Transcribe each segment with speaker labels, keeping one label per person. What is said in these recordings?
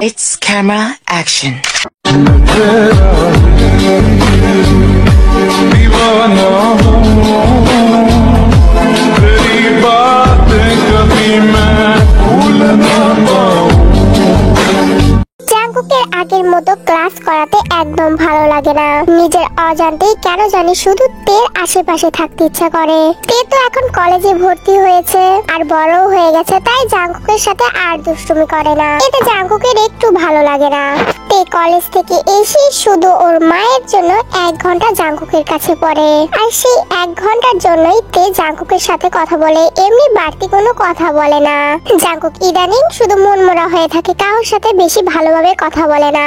Speaker 1: It's camera action.
Speaker 2: জাঙ্কুকের আগের মতো ক্লাস করাতে একদম ভালো লাগে না। নিজের অজান্তেই কেন জানি শুধু তের আশেপাশে থাকতে ইচ্ছা করে। তে তো এখন কলেজে ভর্তি হয়েছে আর বড়ও হয়ে গেছে, তাই জাঙ্কুকের সাথে আর দুষ্টুমি করে না। এতে জাঙ্কুকের একটু ভালো লাগে না। তে কলেজ থেকে এসে শুধু ওর মায়ের জন্য 1 ঘন্টা জাঙ্কুকের কাছে পড়ে, আর সেই 1 ঘন্টার জন্যই তে জাঙ্কুকের সাথে কথা বলে, এমনি বাড়তি কোনো কথা বলে না। জাঙ্কুক ইদানিং শুধু মনমরা হয়ে থাকে, কারোর সাথে বেশি ভালোভাবে কথা বলে না।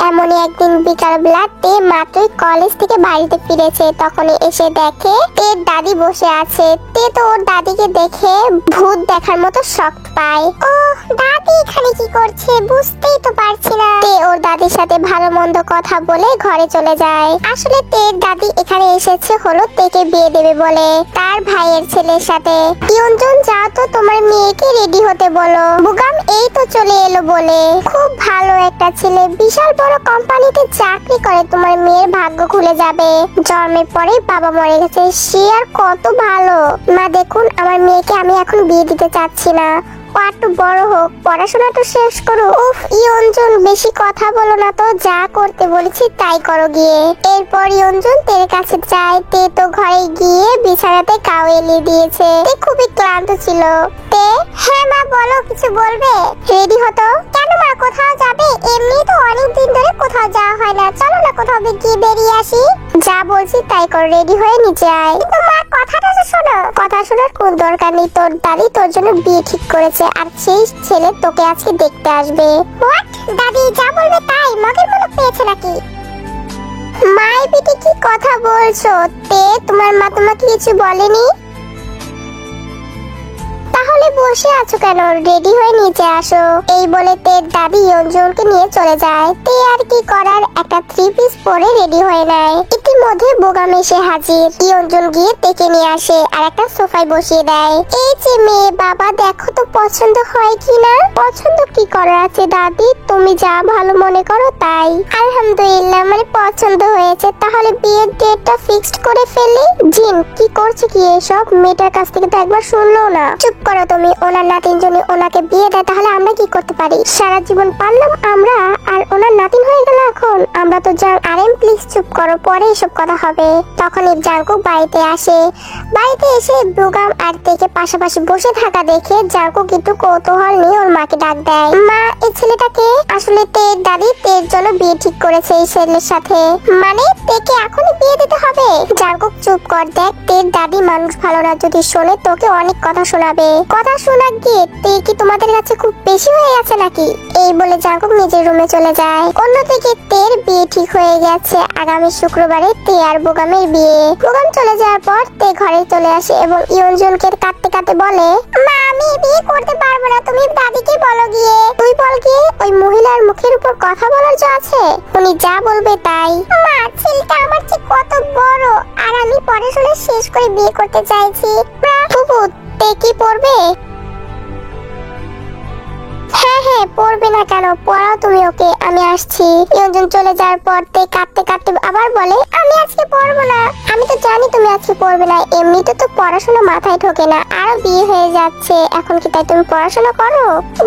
Speaker 2: এমনই একদিন বিকালবেলা তে মাত্রই কলেজ থেকে বাড়িতে ফিরেছে, তখনই এসে দেখে তের দাদি বসে আছে। তে তো ওর দাদিকে দেখে ভূত দেখার মতো শক পায়। ও দাদি এখানে কি করছে বুঝতেই তো পারছি না। তে ওর দাদির সাথে ভালো মন্দ কথা বলে ঘরে চলে যায়। আসলে তের দাদি এখানে এসেছে হলো তেকে বিয়ে দেবে বলে তার ভাইয়ের ছেলের সাথে। ইয়ঞ্জন যাও তো তোমার মেয়েকে রেডি হতে বলো। বুগাম এই তো চলে এলো বলে। খুব ভালো একটা ছেলে, বিশাল বড় কোম্পানিতে চাকরি করে, তোমার মেয়ের ভাগ্য খুলে যাবে। জন্মের পরে বাবা মরে গেছে, সে আর কত ভালো। মা দেখুন আমার মেয়েকে আমি এখন বিয়ে দিতে চাচ্ছি না, ও একটু বড় হোক, পড়াশোনাটা শেষ করো। উফ ইয়ঞ্জন বেশি কথা বলো না তো, যা করতে বলেছি তাই করো গিয়ে। এরপর ইয়ঞ্জন তের কাছে যায়। তে তো ঘরে গিয়ে বিছানাতে কাউ এলিয়ে দিয়েছে। তে খুবই ক্লান্ত ছিল। তে হ্যাঁ মা বলো, কিছু বলবে? রেডি হতো। কেন মা কোথাও যাবে? এমনি তো অনেক দিন ধরে কোথাও যাওয়া হয় না, চলো না কোথাও গিয়ে বেরিয়ে আসি। যা বলছি তাই কর, রেডি হয়ে নিচে আয়। কিন্তু মা কথাটা তো শোনো। কথা শোনার কোন দরকার নেই, তোর দাদি তোর জন্য বিয়ে ঠিক করেছে, আর সেই ছেলে তোকে আজকে দেখতে আসবে। হোয়াট? দাদি যা বলবে তাই? মগের মনে পেয়েছে নাকি? মাই বেটি কি কথা বলছো? তে তোমার মা তোমাকে কিছু বলেনি? তাহলে বসে আছো কেন? রেডি হয়ে নিচে আসো। এই বলে তের দাদি ইয়ঞ্জনকে নিয়ে চলে যায়। তে আর কি করার, একটা 3 পিস পরে রেডি হয়ে নেয়। ইতিমধ্যে বোগাম এসে হাজির। ইয়ঞ্জন গিয়ে তেকে নিয়ে আসে আর একটা সোফায় বসিয়ে দেয়। এই যে মেয়ে, বাবা দেখো তো পছন্দ হয় কিনা। পছন্দ কি করার আছে দাদি, তুমি যা ভালো মনে করো তাই। আলহামদুলিল্লাহ, মানে পছন্দ হয়েছে। তাহলে বিয়ের ডেটটা ফিক্সড করে ফেলি। জিন কি করছে কি এসব? মেয়েটার কাছ থেকে তো একবার শুনলো না। চুপ করো তুমি। ওনার নাতিন যদি ওনাকে বিয়ে দেয় তাহলে আমরা কি করতে পারি? সারা জীবন পারলাম আমরা, আর ওনার নাতিন হয়ে গেল এখন। আমরা তো জান। আরেম প্লিজ চুপ করো, পরে এসব কথা হবে। তখনই জাঙ্কুক বাড়িতে আসে। বাড়িতে এসে বুগাম আর তেকে পাশাপাশি বসে থাকা দেখে জাঙ্কুক একটু কৌতূহল নিয়ে ওর মাকে ডাক দেয়। মা এই ছেলেটাকে? আসলে তের দাদি তের জন্য বিয়ে ঠিক করেছে এই ছেলের সাথে। মানে তেকে এখনই বিয়ে দিতে হবে? জাঙ্কুক চুপ কর, দেখ তের দাদি মানুষ ভালো না, যদি শোনে তোকে অনেক কথা শোনাবে। কথা শোনা গিয়ে তে কি তোমাদের কাছে খুব বেশি হয়ে গেছে নাকি? এই বলে জাঙ্কুক নিজের রুমে চলে যায়। অন্যদিকে তের বিয়ে ঠিক হয়ে গেছে, আগামী শুক্রবারে তে আর বোগামের বিয়ে। বোগাম চলে যাওয়ার পর তে ঘরে চলে আসে এবং ইয়ঞ্জনকে কাঁদতে কাঁদতে বলে, মা আমি বিয়ে করতে পারবো না, তুমি দাদিকে বলো গিয়ে। তুই বল গিয়ে, ওই মহিলার মুখের উপর কথা বলার যা আছে, উনি যা বলবে তাই। মা ছেলেটা আমার চেয়ে কত বড়, আর আমি পড়াশোনা শেষ করে বিয়ে করতে চাইছি। বাবু তে কি পড়বে? হ্যাঁ হ্যাঁ পড়বে না কেন, পড়াও তুমি ওকে, আমি আসছি। ইয়ঞ্জন চলে যাওয়ার পর তে কাঁদতে কাঁদতে আবার বলে, আমি আজকে পড়বো না। আমি তো জানি তুমি আজকে পড়বে না, এমনিতে তো পড়াশোনা মাথায় ঢোকে না, আরো বিয়ে হয়ে যাচ্ছে, এখন কি তাই তুমি পড়াশোনা করো?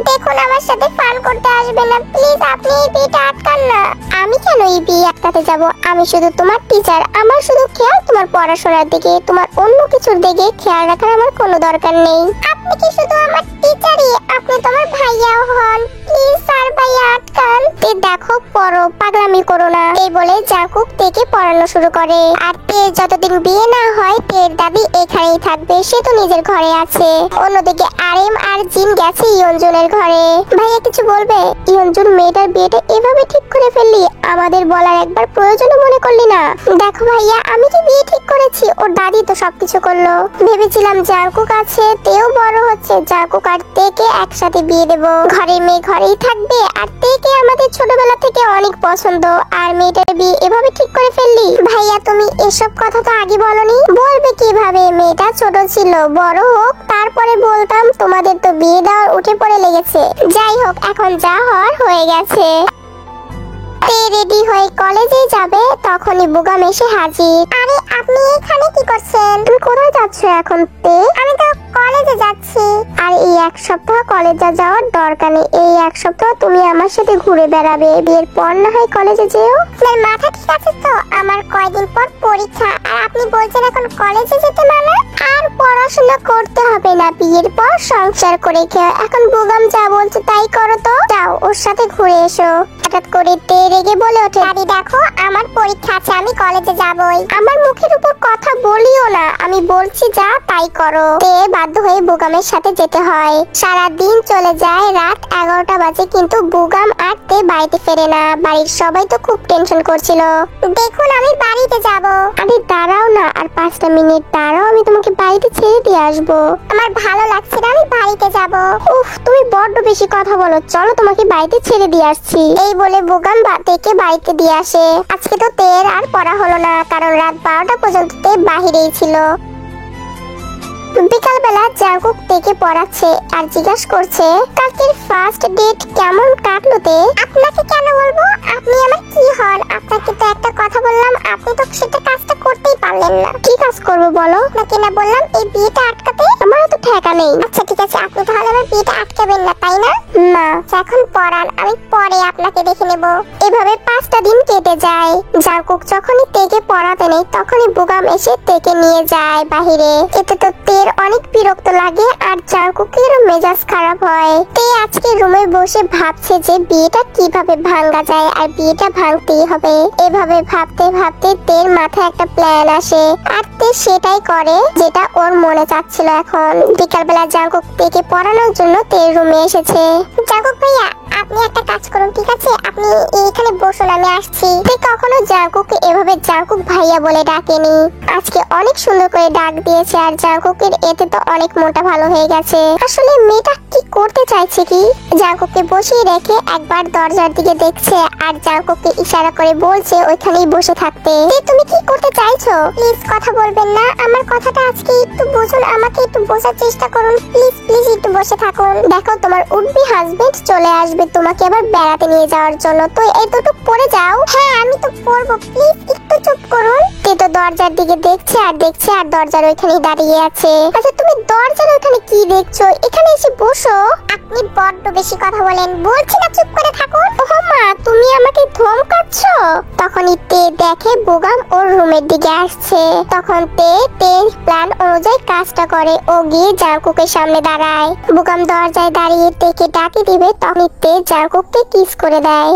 Speaker 2: দেখুন আমার সাথে ফান করতে আসবে না প্লিজ, আপনি এই বিয়েটা আটকান না। আমি কেন এই বিয়ে আটকাতে যাব? আমি শুধু তোমার টিচার, আমার শুধু খেয়াল তোমার পড়াশোনার দিকে, তোমার অন্য কিছুর দিকে খেয়াল রাখার আমার কোনো দরকার নেই। আপনি কি শুধু আমার টিচারই? আপনি তোমার ভাইয়াও হন, প্লিজ স্যার ভাইয়া আটকান। তে দেখো পড়ো, পাগলামি করো না। এই বলে জাঙ্কুক তেকে পড়ানো শুরু করে। আর তে যতদিন বিয়ে না হয় তের দাদি এখানেই থাকবে, সে তো নিজের ঘরে আছে। অন্যদিকে আরেম আর জিন গেছে ইয়ঞ্জনের ঘরে। ভাইয়া কিছু বলবে? ইয়ঞ্জন মেয়েটার বিয়েটা এভাবে ঠিক করে ফেললি, আমাদের বলার একবার প্রয়োজনও মনে করলি না? দেখো ভাইয়া আমি কি বিয়ে ঠিক করেছি, ওর দাদি তো সবকিছু করলো। ভেবেছিলাম জাঙ্কুক আছে, তেও বড় হচ্ছে, হচ্ছে জাঙ্কুক আর তেকে একসাথে বিয়ে দেব। ঘরের মেয়ে ঘরেই থাকবে আর তেকে আমাদের ছোটবেলা থেকে অনেক পছন্দ, আর মেয়েটার বিয়ে এভাবে ঠিক করে ফেললি? ভাইয়া তুমি এসব কথা তো আগে বলনি। বলবে কিভাবে? মেয়েটা ছোট ছিল, বড় হোক তারপরে বলতাম। তোমাদের তো বিয়ে দেওয়ার উঠে পড়ে লেগেছে। যাই হোক, এখন যা হওয়ার হয়ে গেছে। রেডি হয়ে কলেজে যাবে, তখনই বুগাম এসে হাজির। আরে আপনি এখানে কি করছেন? তুমি কোথায় যাচ্ছ এখন? আমি তো কলেজে যাচ্ছি। আর এই এক সপ্তাহ কলেজে যাওয়ার দরকার নেই। এই এক সপ্তাহ তুমি আমার সাথে ঘুরে বেড়াবে, বিয়ের পর না হয় কলেজে যেও। আপনার মাথা ঠিক আছে তো? আমার কয়দিন পর পরীক্ষা, আর আপনি বলছেন এখন কলেজে যেতে মানা? আর পড়াশোনা করতে হবে না, বিয়ের পর সংসার করে খেয়ে। এখন বুগাম যা বলছে তাই করো তো। যাও ওর সাথে ঘুরে এসো। হঠাৎ করে রেগে বলে ওঠে, দাদি দেখো আমার পরীক্ষা আছে, আমি কলেজে যাবই। আমার মুখের উপর কথা বলিও না, আমি বলছি যা তাই করো। বাধ্য হয়ে বুগামের সাথে যেতে হয়। সারা দিন চলে যায়, রাত 11টা বাজে, কিন্তু বুগাম আর তে বাড়িতে ফেরে না। বাড়ির সবাই তো খুব টেনশন করছিল। দেখুন আমি বাড়িতে যাব। আরে দাঁড়াও না, আর 5টা মিনিট দাঁড়াও, আমি তোমাকে বাড়িতে ছেড়ে দিয়ে আসবো। আমার ভালো লাগছে না, আমি বাড়িতে যাব। উফ তুমি বড্ড বেশি কথা বলো, চলো তোমাকে বাড়িতে ছেড়ে দিয়ে আসছি। এই বলে বুগাম তেকে বাড়িতে দিয়ে আসে। আজকে তো তের আর পড়া হলো না, কারণ রাত 12টা পর্যন্ত তে বাহিরেই ছিল। বিকাল বেলা জাঙ্কুক তেকে পড়াচ্ছে আর জিজ্ঞাসা করছে, কালকের ফার্স্ট ডেট কেমন কাটলো তে? আপনাকে কেন বলবো? আপনি আমার কি হন? আপনাকে তো একটা কথা বললাম, আপনি তো সেটা কাজটা করতেই পারলেন না। কি কাজ করবো বলো? নাকি না বললাম এই বিয়েটা আটকাতে? আমারও তো ঠেকা নেই। আচ্ছা ঠিক আছে, আপনি তাহলে আমার বিয়েটা আটকাবেন না, তাই না? না, এখন পড়ান, আমি পরে আপনাকে দেখে নেব। এভাবে 5টা দিন কেটে যায়। জাঙ্কুক যখনই তেকে পড়াতে নেই, তখনই বুগাম এসে তেকে নিয়ে যায় বাহিরে। এতে তো তের অনেক বিরক্ত লাগে আর জাঙ্কুকের মেজাজ খারাপ হয়। তে আজকে রুমে বসে ভাবছে যে বিয়েটা কিভাবে ভাঙা যায়, আর বিয়েটা ভাঙতেই হবে। এভাবে ভাবতে ভাবতে তের মাথায় একটা প্ল্যান আসে, আর তে সেটাই করে যেটা ওর মনে চাচ্ছিল। এখন বিকালবেলা জাঙ্কুক তেকে পড়ানোর জন্য তের রুমে এসেছে। জাঙ্কুক ভাইয়া আপনি একটা কাজ করুন, ঠিক আছে? আপনি এখানে বসুন, আমি আসছি। তে কখনো জাঙ্কুককে এভাবে জাঙ্কুক ভাইয়া বলে ডাকেনি। আজকে অনেক সুন্দর করে ডাক দিয়েছে, আর জাঙ্কুকের এতে তো অনেক মনটা ভালো হয়ে গেছে। আসলে মেয়েটা কি করতে চাইছে কি? জাঙ্কুককে বসিয়ে রেখে একবার দরজার দিকে দেখছে, আর জাঙ্কুককে ইশারা করে বলছে ওইখানেই বসে থাকতে। তুমি কি করতে চাইছো? প্লিজ কথা বলবেন না, আমার কথাটা আজকে একটু বুঝুন, আমাকে একটু বোঝার চেষ্টা করুন। প্লিজ প্লিজ একটু বসে থাকুন। দেখো তোমার উডবি হাজবেন্ড চলে আসবে তোমাকে আবার বেড়াতে নিয়ে যাওয়ার জন্য, তো এতটুকু পড়ে যাও। হ্যাঁ আমি তো পড়বো, প্লিজ একটু চুপ করুন। তে তো দরজার দিকে দেখছে আর দেখছে, আর দরজার ওইখানেই দাঁড়িয়ে আছে। আচ্ছা তুমি দরজার ওইখানে কি দেখছো? এখানে এসে বসো। আপনি বড্ড বেশি কথা বলেন, বলছি না চুপ করে থাকুন। ওহ মা, তুমি আমাকে ধমকাচ্ছ? তখনই তে দেখে বুগাম ওর রুমের দিকে আসছে। তখন তের প্ল্যান অনুযায়ী কাজটা করে। ও গিয়ে জাঙ্কুকের সামনে দাঁড়ায়। বুগাম দরজায় দাঁড়িয়ে তেকে ডাকে দিবে, তখন তে জাঙ্কুককে কিস করে দেয়।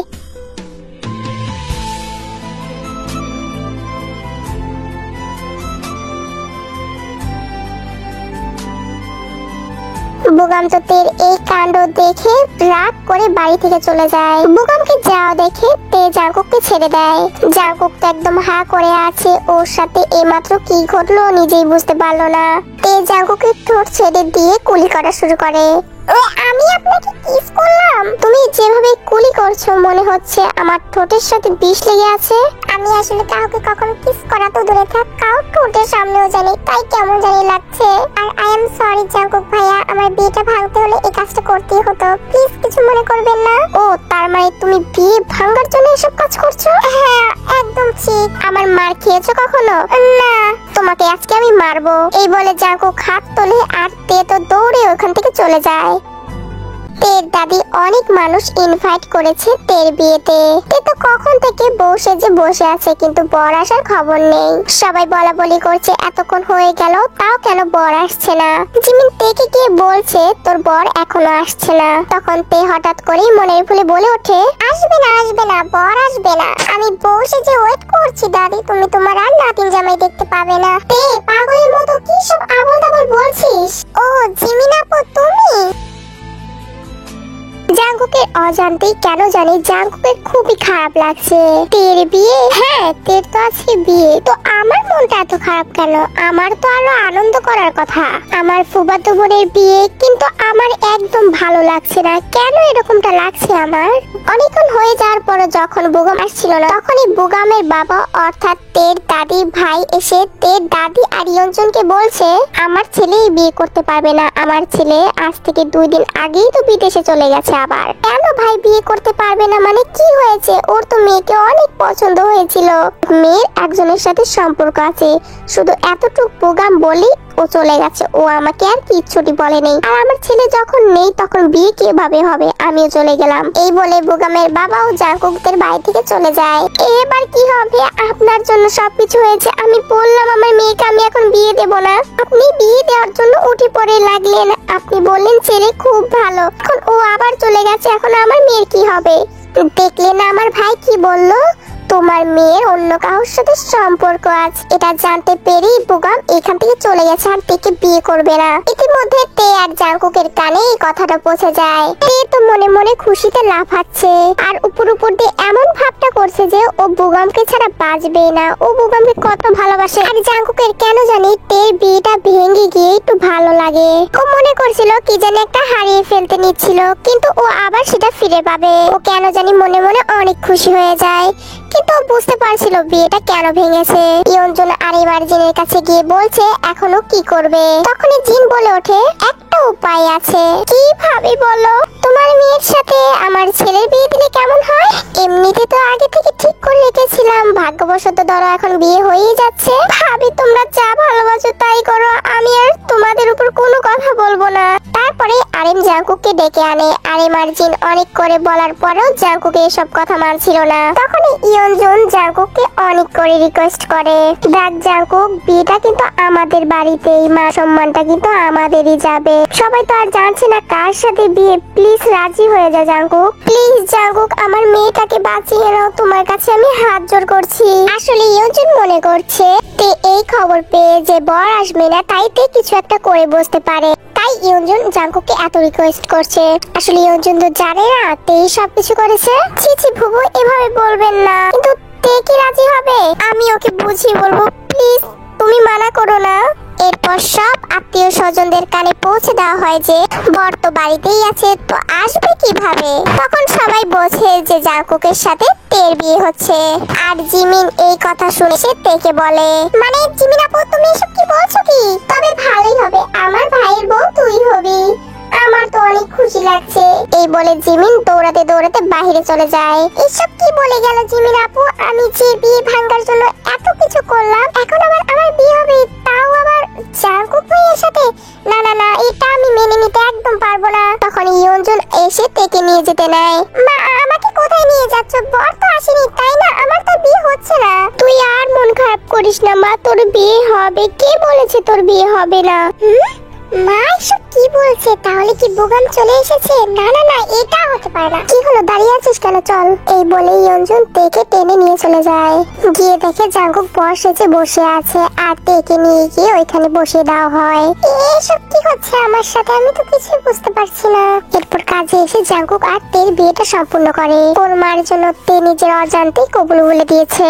Speaker 2: বুগাম তো তের এই কাণ্ড দেখে রাগ করে বাড়ি থেকে চলে যায়। বুগামকে যাওয়া দেখে তে জাঙ্কুককে ছেড়ে দেয়। জাঙ্কুক তো একদম হা করে আছে, ওর সাথে এইমাত্র কি ঘটলো নিজেই বুঝতে পারলো না। তে জাঙ্কুকের ঠোঁট ছেড়ে দিয়ে কুলি করা শুরু করে। আমি আপনাকে কিস করলাম? তুমি যেভাবে কুলি করছো মনে হচ্ছে আমার ঠোঁটের সাথে বিষ লেগে আছে। আমি আসলে কাউকে কখনো কিস করা তো দূরে থাক, কাউ ঠোঁটের সামনেও জানি, তাই কেমন জানি লাগছে। আর আই এম সরি জাঙ্কুক ভাইয়া, আমার বিয়েটা ভাঙতে হলে এই কাজটা করতেই হতো, প্লিজ কিছু মনে করবেন না। ও তার মানে তুমি বিয়ে ভাঙার জন্য এসব কাজ করছো? হ্যাঁ একদম ঠিক। আমার মার খেয়েছো কখনো? না। তোমাকে আজকে আমি মারবো। এই বলে জাঙ্কুক হাত তোলে, আর তে তো দৌড়ে ওখান থেকে চলে যায়। তের দাদি অনেক মানুষ ইনভাইট করেছে তের বিয়েতে। তে তো কখন থেকে বউ সেজে বসে আছে, কিন্তু বর আসার খবর নেই। সবাই বলা বলি করছে এতক্ষণ হয়ে গেল, তাও কেন বর আসছে না। জিমিন তেকে গিয়ে বলছে তোর বর এখনো আসছে না। তখন তে হঠাৎ করেই মনের ভুলে বলে ওঠে, আসবে না আসবে না, বর আসবে না। আমি বউ সেজে ওয়েট করছি দাদি, তুমি তোমার আর নাতিন জামাই দেখতে পাবে না। তে পাগলের মতো কি সব আবল তাবল বলছিস? ও জিমিন আপু তুমি? জাঙ্কুকের অজান্তেই কেন জানি জাঙ্কুকের খুবই খারাপ লাগছে। তের বিয়ে? হ্যাঁ তের তো আজকে বিয়ে, তো আমার মনটা এত খারাপ কেন? আমার তো আরো আনন্দ করার কথা। আমার ফুফাতো বোনের বিয়ে, কিন্তু আমার একদম ভালো লাগছে না। কেন এরকমটা লাগছে আমার? অনেকক্ষণ হয়ে যাওয়ার পর যখন বুগাম আসছিল না, তখনই বুগামের বাবা অর্থাৎ তের দাদি ভাই এসে তের দাদি আর ইয়ঞ্জনকে বলছে আমার ছেলে বিয়ে করতে পারবে না। আমার ছেলে আজ থেকে 2 দিন আগেই তো বিদেশে চলে গেছে। আবার কেন ভাই বিয়ে করতে পারবে না? মানে কি হয়েছে? ওর তো মেয়েকে অনেক পছন্দ হয়েছিল, মেয়ের একজনের সাথে সম্পর্ক আছে, শুধু এতটুকু বুগাম বলি ও চলে গেছে। ও আমাকে আর কিচ্ছুটি বলে নেই। আর আমার ছেলে যখন নেই তখন বিয়ে কিভাবে হবে? আমিও চলে গেলাম। এই বলে বুগামের বাবাও জাঙ্কুকদের বাড়ি থেকে চলে যায়। এবার কি হবে? আপনার জন্য সবকিছু হয়েছে। আমি বললাম আমার মেয়েকে আমি এখন বিয়ে দেব না, আপনি বিয়ে দেওয়ার জন্য উঠে পড়ে লাগলেন। আপনি বললেন ছেলে খুব ভালো, এখন ও আবার চলে গেছে, এখন আমার মেয়ের কি হবে? দেখলেন না আমার ভাই কি বললো? তোমার মেয়ের অন্য কারোর সাথে সম্পর্ক আছে। এটা জানতে পেরেই বুগাম এখান থেকে চলে গেছে আর তেকে বিয়ে করবে না। ইতিমধ্যে তে আর জাঙ্কুকের কানে এই কথাটা পৌঁছে যায়। তে তো মনে মনে খুশিতে লাফাচ্ছে আর উপর উপর দিয়ে এমন ভাবটা করছে যে ও বুগামকে ছাড়া বাঁচবেই না। ও বুগামকে কত ভালোবাসে। আর জাঙ্কুকের কেন জানি তের বিয়েটা ভেঙে গিয়ে একটু ভালো লাগে। ও মনে করছিল কি জানি একটা হারিয়ে ফেলতে নিচ্ছিল, কিন্তু ও আবার সেটা ফিরে পাবে। ও কেন জানি মনে মনে অনেক খুশি হয়ে যায়, কিন্তু বুঝতে পারছিল বিয়েটা কেন ভেঙেছে। ইয়ঞ্জন আরেকবার জিনের কাছে গিয়ে বলছে এখনো কি করবে। তখনই জিন বলে ওঠে একটা উপায় আছে। কি ভাবি বলো? তোমার মেয়ের সাথে আমার ছেলের বিয়ে দিলে কেমন হয়? এমনিতে তো আগে থেকে ঠিক করে রেখেছিলাম, ভাগ্যবশত ধরো এখন বিয়ে হয়েই যাচ্ছে। ভাবি তোমরা যা ভালোবাসো তাই করো, আমি আর তোমাদের উপর কোনো কথা বলবো না। তারপরে আরেম জাঙ্কুককে ডেকে আনে। আরেম আর জিন অনেক করে বলার পরেও জাঙ্কুক এসব কথা মানছিল না। তখনই ইয়ঞ্জন জাঙ্কুককে অনেক করে রিকোয়েস্ট করে, দেখ জাঙ্কুক, বিয়েটা কিন্তু আমাদের বাড়িতেই, মা সম্মানটা কিন্তু আমাদেরই যাবে। সবাই তো আর জানছে না কার সাথে বিয়ে। প্লিজ রাজি হয়ে যা জাঙ্কুক, প্লিজ জাঙ্কুক, আমার মেয়েটাকে বাঁচিয়ে নাও, তোমার কাছে আমি হাত জোড় করছি। আসলে ইয়ঞ্জন মনে করছে তে এই খবর পেয়ে যে বর আসবে না, তাই তে কিছু একটা করে বসতে পারে। তাই ইয়ঞ্জন জাঙ্কুককে এত রিকোয়েস্ট করছে। আসলে ইয়ঞ্জন তো জানে না তেই সবকিছু করেছে। ছি ছি ফুবু, এভাবে বলবেন না। কিন্তু তে কি রাজি হবে? আমি ওকে বুঝিয়ে বলবো, প্লিজ তুমি মানা করো না। এরপর সব আত্মীয় স্বজনদের কানে পৌঁছে দেওয়া হয় যে বর তো বাড়িতেই আছে, তো আসবে কিভাবে। তখন সবাই বোঝে যে জাঙ্কুকের সাথে তের বিয়ে হচ্ছে। আর জিমিন এই কথা শুনে সে তেকে বলে, মানে জিমিন আপু তুমি এসব কি বলছো? কি তবে ভালোই হবে, আমার ভাইয়ের বউ তুই হবি, আমার তো অনেক খুশি লাগছে। এই বলে জিমিন দৌড়াতে দৌড়াতে বাইরে চলে যায়। এসব কি বলে গেল জিমিন আপু? আমি যে বিয়ে ভাঙার জন্য এত কিছু করলাম, এখন আবার আমার বিয়ে হবে, তাও আবার জাঙ্কুক ভাইয়ের সাথে? না না না, এটা আমি মেনে নিতে একদম পারবো না। তখন ইয়ঞ্জন এসে তেকে নিয়ে যেতে নেয়। মা আমাকে কোথায় নিয়ে যাচ্ছ? বর তো আসেনি তাই না? আমার তো বিয়ে হচ্ছে না। তুই আর মন খারাপ করিস না মা, তোর বিয়ে হবে। কে বলেছে তোর বিয়ে হবে না? মা এসব কি বলছে? তাহলে কি বুগাম চলে এসেছে? না না না, এটা হতে পারে না। কি হলো, দাঁড়িয়ে আছিস কেন? চল। এই বলে ইয়ঞ্জন তেকে টেনে নিয়ে চলে যায়। গিয়ে দেখে জাঙ্কুক বর সেজে বসে আছে আর তেকে নিয়ে গিয়ে ওইখানে বসিয়ে দেওয়া হয়। এসব কি হচ্ছে আমার সাথে? আমি তো কিছুই বুঝতে পারছি না। এরপর কাজে এসে জাঙ্কুক আর তের বিয়েটা সম্পূর্ণ করে। ওর মার জন্য তে নিজের অজান্তেই কবুল বলে দিয়েছে।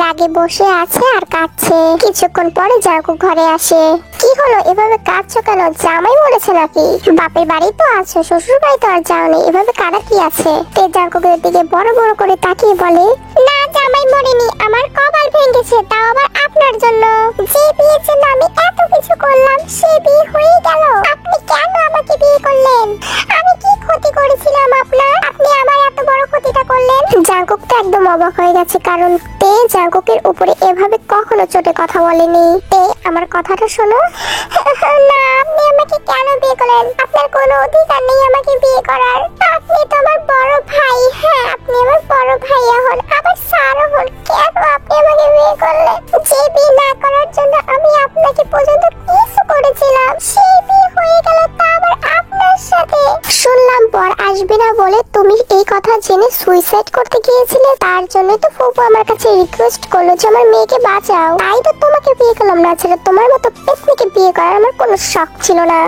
Speaker 2: রাগে বসে আছে আর কাঁদছে। কিছুক্ষণ পরে জাঙ্কুক ঘরে আসে। কি হলো, এভাবে কাঁদছো কেন? জামাই মরেছে নাকি? বাপের বাড়ি তো আছো, শ্বশুর বাড়ি তো আর যাওনি, এভাবে কাঁদা কি আছে? তে জাঙ্কুকের দিকে বড় বড় করে তাকিয়ে বলে, না জামাই মরেনি, আমার কপাল ভেঙেছে, তাও আবার আপনার জন্য। যে বিয়ের জন্য আমি এত কিছু করলাম সে বিয়ে হয়ে গেল, আপনি কেন আমাকে বিয়ে করলেন? আমি কি ক্ষতি করেছিলাম আপনার? আপনি আমার এত বড় ক্ষতিটা করলেন। জাঙ্কুক তো একদম অবাক হয়ে গেছে, কারণ তে জাঙ্কুকের উপরে এভাবে কখনো চোটে কথা বলেনি। তে আমার কথাটা শোনো। না, আপনি আমাকে কেন বিয়ে করলেন? আপনার কোনো অধিকার নেই আমাকে বিয়ে করার। আপনি তো আমার বড় ভাই। হ্যাঁ, আপনি আমার বড় ভাইয়া হন, আবার স্যারও হন। কেন আপনি আমাকে বিয়ে করলেন? যে বিয়ে না করার জন্য আমি আপনাকে পর্যন্ত কিছু করেছিলাম, সেই বিয়ে হয়ে গেল, তা আবার আপনার সাথে। শুনলাম বর আসবে না বলে তুমি এই কথা জেনে সুইসাইড করতে গিয়েছিলে, তার জন্য তো ফুপু আমার কাছে রিকোয়েস্ট করলো যে আমার মেয়েকে বাঁচাও, তাই তো তোমাকে বিয়ে করলাম। না ছেলে, তোমার মতো পেতনিকে বিয়ে করার আমার কোনো শখ ছিল না।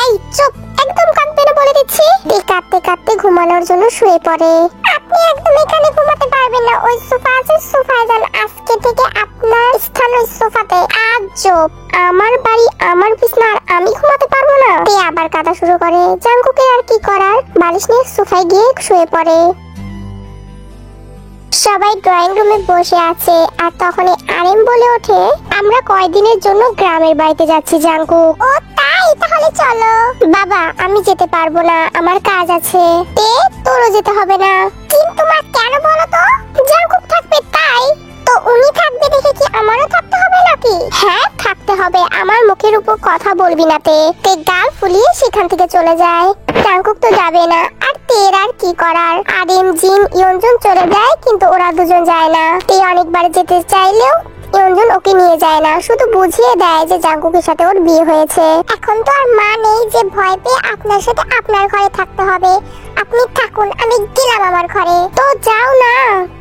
Speaker 2: এই চুপ, একদম কাঁদবে না বলে দিচ্ছি। কাঁদতে কাঁদতে ঘুমানোর জন্য শুয়ে পড়ে। আপনি আপনি একদম এখানে ঘুমাতে পারবেন না, ওই সোফা আছে, সোফায় যান। আজকে থেকে আপনার স্থান ওই সোফাতে। আজব, আমার বাড়ি, আমার বিছানা, আর আমি ঘুমাতে পারবো না? তে আবার কাঁদা শুরু করে। জাঙ্কুকের আর কি করার, বালিশ নিয়ে সোফায় গিয়ে শুয়ে পড়ে। সবাই ড্রয়িং রুমে বসে আছে আর তখনই আরিম বলে ওঠে, আমরা কয়দিনের জন্য গ্রামের বাড়িতে যাচ্ছি জাঙ্কুক। ও তাই, তাহলে চলো। বাবা আমি যেতে পারবো না, আমার কাজ আছে। তোরও যেতে হবে না। কিন্তু মা কেন বলো তো? জাঙ্কুক থাকবে তাই তো, উনি থাকবে দেখে কি আমারও থাকতে হবে নাকি? হ্যাঁ থাকতে হবে, আমার মুখের উপর কথা বলবি না। তে গাল ফুলিয়ে সেখান থেকে চলে যায়। জাঙ্কুক তো যাবে না, আর তের আর কি করার। আরিম, জিন, ইয়নজুন চলে যায়, কিন্তু ওরা দুজন যায় না। তে অনেকবার যেতে চাইলেও ইয়নজুন ওকে নিয়ে যায় না, শুধু বুঝিয়ে দেয় যে জাঙ্কুকের সাথে ওর বিয়ে হয়েছে। এখন তো আর মা নেই যে ভয় পেয়ে আপনার সাথে আপনার ঘরে থাকতে হবে। আপনি থাকুন, আমি গেলাম আমার ঘরে। তো যাও না,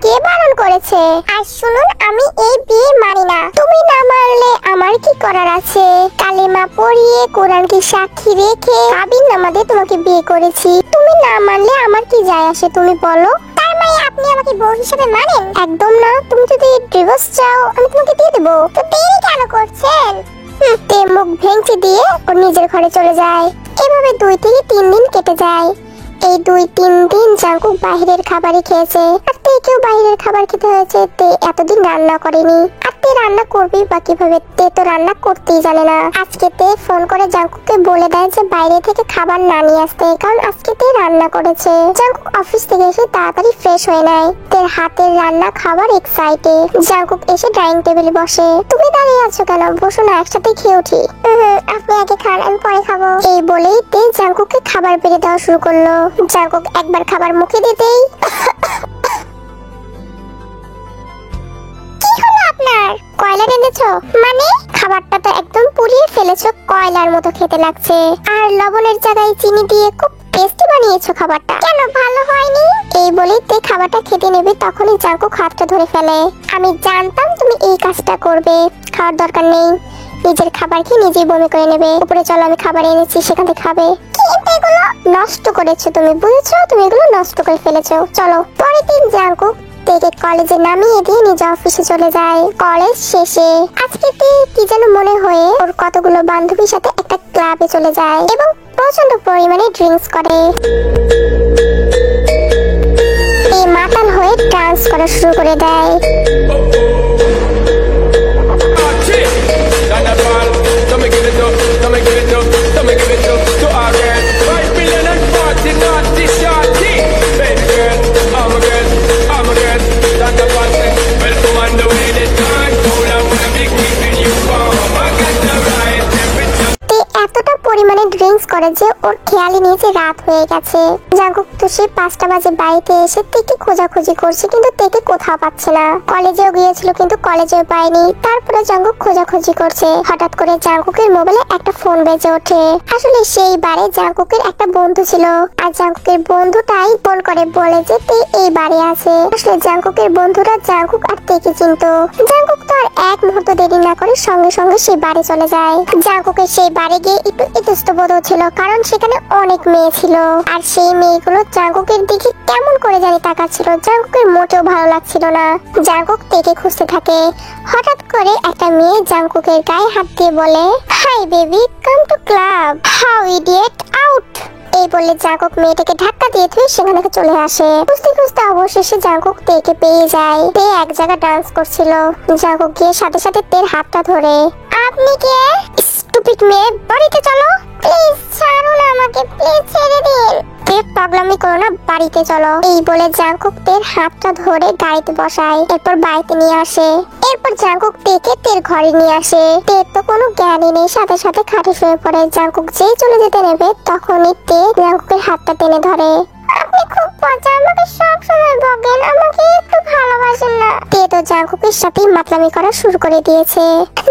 Speaker 2: কে বারণ করেছে? আর শুনুন, আমি এই বিয়ে মানি না। তুমি না মানলে আমার কি করার আছে? কালেমা পড়িয়ে কোরআনকে সাক্ষী রেখে কাবিন নামাতে তোমাকে বিয়ে করেছি। তুমি না মানলে আমার কি যায় আসে তুমি বলো? তার মানে আপনি আমাকে বউ হিসেবে মানেন? একদম না। তুমি যদি ডিভোর্স চাও আমি তোমাকে দিয়ে দেবো। তো দেরি কেন করছেন? তে মুখ ভেঙচি দিয়ে ওর নিজের ঘরে চলে যায়। এভাবে 2 থেকে 3 দিন কেটে যায়। এই 2-3 দিন জাঙ্কুক বাহিরের খাবারই খেয়েছে, আর তেকেও বাহিরের খাবার খেতে হয়েছে। তে এতদিন রান্না করেনি, আর তে রান্না করবি বা কিভাবে? তে তো রান্না করতেই জানে না। আজকে তে ফোন করে জাঙ্কুককে বলে দেয় যে বাইরে থেকে খাবার না নিয়ে আসতে, কারণ আজকে তে রান্না করেছে। জাঙ্কুক অফিস থেকে এসে তাড়াতাড়ি ফ্রেশ হয়ে নেয়। তের হাতের রান্না খাবার এক্সাইটে। জাঙ্কুক এসে ডাইনিং টেবিলে বসে। তুমি দাঁড়িয়ে আছো কেন? বসো না, একসাথে খেয়ে উঠি। আপনি আগে খান, আমি পরে খাবো। এই বলেই তে জাঙ্কুককে খাবার বেড়ে দেওয়া শুরু করলো। জাঙ্কুক একবার খাবার মুখে দিতেই, কি হলো আপনার? কয়লা রেঁধেছো? মানে খাবারটা তো একদম পুড়িয়ে ফেলেছো, কয়লার মতো খেতে লাগছে। আর লবণের জায়গায় চিনি দিয়ে খুব টেস্টি বানিয়েছো খাবারটা। কেন ভালো হয়নি? এই বলেই তে খাবারটা খেতে নেবে, তখনই জাঙ্কুক হাতটা ধরে ফেলে। আমি জানতাম তুমি এই কাজটা করবে, খাওয়ার দরকার নেই। নিজের খাবার খেয়ে নিজেই বমি করে নেবে। উপরে চলো, আমি খাবার এনেছি, সেখান থেকে খাবে। কিন্তু এগুলো নষ্ট করেছো তুমি, বুঝেছো? তুমি এগুলো নষ্ট করে ফেলেছো। চলো। পরের দিন জাঙ্কুক তেকে কলেজে নামিয়ে দিয়ে নিজে অফিসে চলে যায়। কলেজ শেষে আজকে তে কি যেন মনে হয়ে ওর কতগুলো বান্ধবীর সাথে একটা ক্লাবে চলে যায় এবং প্রচন্ড পরিমাণে ড্রিঙ্কস করে। এই মাতাল হয়ে ডান্স করা শুরু করে দেয়। এতটা পরিমাণে ড্রিঙ্কস করে যে ওর খেয়ালই নেই যে রাত হয়ে গেছে। জাঙ্কুক তো সে 5টা বাজে বাড়িতে এসে তেকে খোঁজাখুঁজি করছে, কিন্তু তেকে কোথাও পাচ্ছে না। কলেজেও গিয়েছিল কিন্তু কলেজেও পায়নি। তারপরে জাঙ্কুক খোঁজাখুঁজি করছে। হঠাৎ করে জাঙ্কুকের মোবাইলে একটা ফোন বেজে ওঠে। আসলে সেই বারে জাঙ্কুকের একটা বন্ধু ছিল, আর জাঙ্কুকের বন্ধুটাই ফোন করে বলে যে তে এই বাড়ি আছে। আসলে জাঙ্কুকের বন্ধুরা জাঙ্কুক আর তেকে চিনতো। জাঙ্কুক তো আর এক মুহূর্ত দেরি না করে সঙ্গে সঙ্গে সেই বাড়ি চলে যায়। জাঙ্কুকের সেই বাড়ি গিয়ে একটু ইতস্তত ছিল, কারণ সেখানে অনেক মেয়ে ছিল, আর সেই মেয়েগুলো জাঙ্কুকের দিকে কেমন করে জানি তাকাচ্ছিল। জাঙ্কুকের মোটেও ভালো লাগছিল না। জাঙ্কুক তেকে খুঁজতে থাকে। হঠাৎ করে একটা মেয়ে জাঙ্কুকের গায়ে হাত দিয়ে বলে, hi baby, come to club. How idiot, out. এই বলে জাঙ্কুক মেয়েটাকে ধাক্কা দিয়ে ধুয়ে সেখান থেকে চলে আসে। খুঁজতে খুঁজতে অবশেষে জাঙ্কুক তেকে পেয়ে যায়। তে এক জায়গায় ডান্স করছিল। জাঙ্কুক গিয়ে সাথে সাথে তের হাতটা ধরে, আপনি কে? স্টুপিড মেয়ে, বাড়িতে চলো। প্লিজ ছাড়ুন আমাকে, প্লিজ ছেড়ে দিন। তে পাগলামি করো না, বাড়িতে চলো। এই বলে জাঙ্কুক তের হাতটা ধরে গাড়িতে বসায়, এরপর বাড়িতে নিয়ে আসে। এরপর জাঙ্কুক তেকে তের ঘরে নিয়ে আসে। তের তো কোনো জ্ঞানই নেই, সাথে সাথে খাটে শুয়ে পড়ে। জাঙ্কুক যেই চলে যেতে নেবে তখনই তে জাঙ্কুকের হাতটা টেনে ধরে। আপনি খুব মজা, আমাকে সব সময় বকেন, আমাকে একটু ভালোবাসেন না। তে তো জাঙ্কুকের সাথে মাতলামি করা শুরু করে দিয়েছে।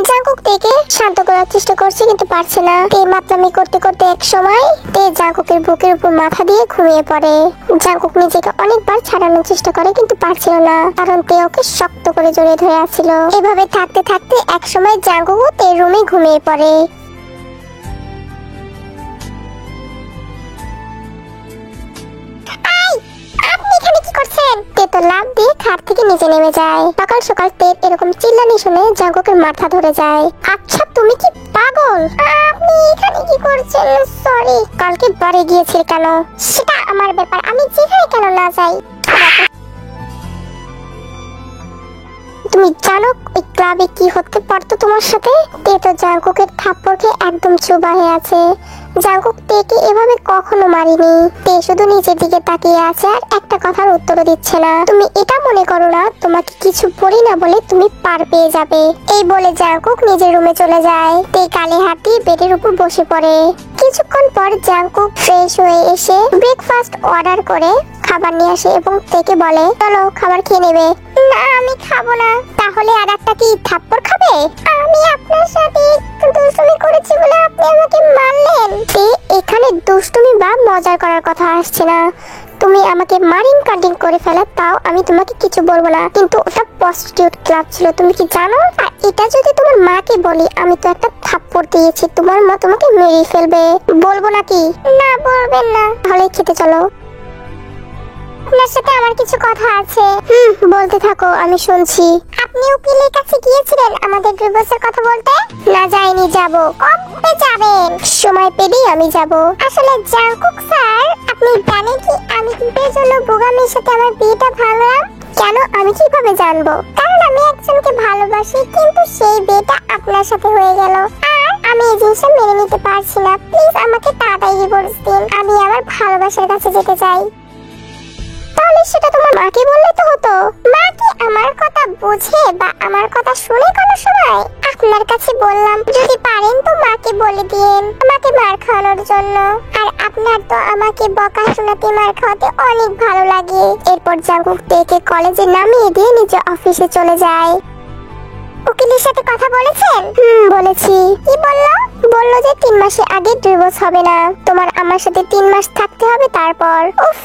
Speaker 2: জাঙ্কুক তেকে শান্ত করার চেষ্টা করছে কিন্তু পারছে না। তে মাতলামি করতে করতে এক সময় তে জাঙ্কুকের বুকের উপর মাথা দিয়ে ঘুমিয়ে পড়ে। জাঙ্কুক নিজেকে অনেকবার ছাড়ানোর চেষ্টা করে কিন্তু পারছিল না, কারণ তে ওকে শক্ত করে জড়িয়ে ধরে আছিল। এভাবে থাকতে থাকতে এক সময় জাঙ্কুকও তের রুমে ঘুমিয়ে পড়ে। আপনি এখানে কি করছেন? তো লাফ দিয়ে খাট থেকে নিচে নেমে যায়। সকাল সকাল তের এরকম চিল্লানি শুনে জাঙ্কুকের মাথা ধরে যায়। আচ্ছা তুমি কি পাগল? আপনি এখানে কি করছেন? সরি, কালকে বাড়ি গিয়েছিল কেন? সেটা আমার ব্যাপার, আমি যেখানে কেন না যাই। তুমি জানো ওই ক্লাবে কি হতে পারতো তোমার সাথে? তে তো জাঙ্কুকের থাপ্পড় খেয়ে একদম চুবা হয়ে আছে। জাঙ্কুক তেকে এভাবে কখনো মারিনি। তে শুধু নিচের দিকে তাকিয়ে আছে আর একটা কথার উত্তরও দিচ্ছে না। তুমি এটা মনে করো না তোমাকে কিছু বলি না বলে তুমি পার পেয়ে যাবে। এই বলে জাঙ্কুক নিজের রুমে চলে যায়। তে কালে হাত দিয়ে বেডের উপর বসে পড়ে। কিছুক্ষণ পর জাঙ্কুক ফ্রেশ হয়ে এসে ব্রেকফাস্ট অর্ডার করে খাবার নিয়ে আসে এবং তেকে বলে চলো খাবার খেয়ে নেবে। না আমি খাবো না। তাহলে আর একটা কি থাপ্পড় খাবে? আমি আপনার সাথে দুষ্টুমি করেছি বলে আপনি আমাকে মারলেন। তে এখানে দুষ্টুমি বা মজা করার কথা আসছে না। তুমি আমাকে মারিং কাটিং করে ফেলে তাও আমি তোমাকে কিছু বলবো না, কিন্তু ওটা প্রস্টিটিউট ক্লাব ছিল তুমি কি জানো? আর এটা যদি তোমার মাকে বলি আমি তো একটা থাপ্পড় দিয়েছি, তোমার মা তোমাকে মেরে ফেলবে। বলবো নাকি? না বলবেন না। তাহলে খেতে চলো, আপনার সাথে আমার কিছু কথা আছে। বলতে থাকো, আমি শুনছি। আপনি উকিলের কাছে গিয়েছিলেন আমাদের ডিভোর্সের কথা বলতে? না যাইনি, যাব। কবে যাবেন? সময় পেলেই আমি যাব। আসলে জাঙ্কুক স্যার, আপনি জানেন কি আমি কিসের জন্য বুগামের সাথে আমার বিয়েটা ভাঙলাম? কেন? আমি কিভাবে জানবো? কারণ আমি একজনকে ভালোবাসি, কিন্তু সেই বিয়েটা আপনার সাথে হয়ে গেল আর আমি এই জিনিসটা মেনে নিতে পারছি না। প্লিজ আমাকে তাড়াতাড়ি ডিভোর্স দিন, আমি আমার ভালোবাসার কাছে যেতে চাই। তাহলে সেটা তোমার মাকে বললে তো হতো। মা কি আমার কথা বুঝে বা আমার কথা শুনে কোনো সময়? আপনার কাছে বললাম যদি পারেন তো মাকে বলে দিন আমাকে মার খাওয়ানোর জন্য। আর আপনার তো আমাকে বকা শোনাতে মার খাওয়াতে অনেক ভালো লাগে। এরপর জাঙ্কুক তেকে কলেজে নামিয়ে দিয়ে নিজে অফিসে চলে যায়। উকিলের সাথে কথা বলেছেন? বলেছি। কি বললো? বললো যে 3 মাসের আগে ডিভোর্স হবে না, তোমার আমার সাথে 3 মাস থাকতে হবে তারপর। উফ,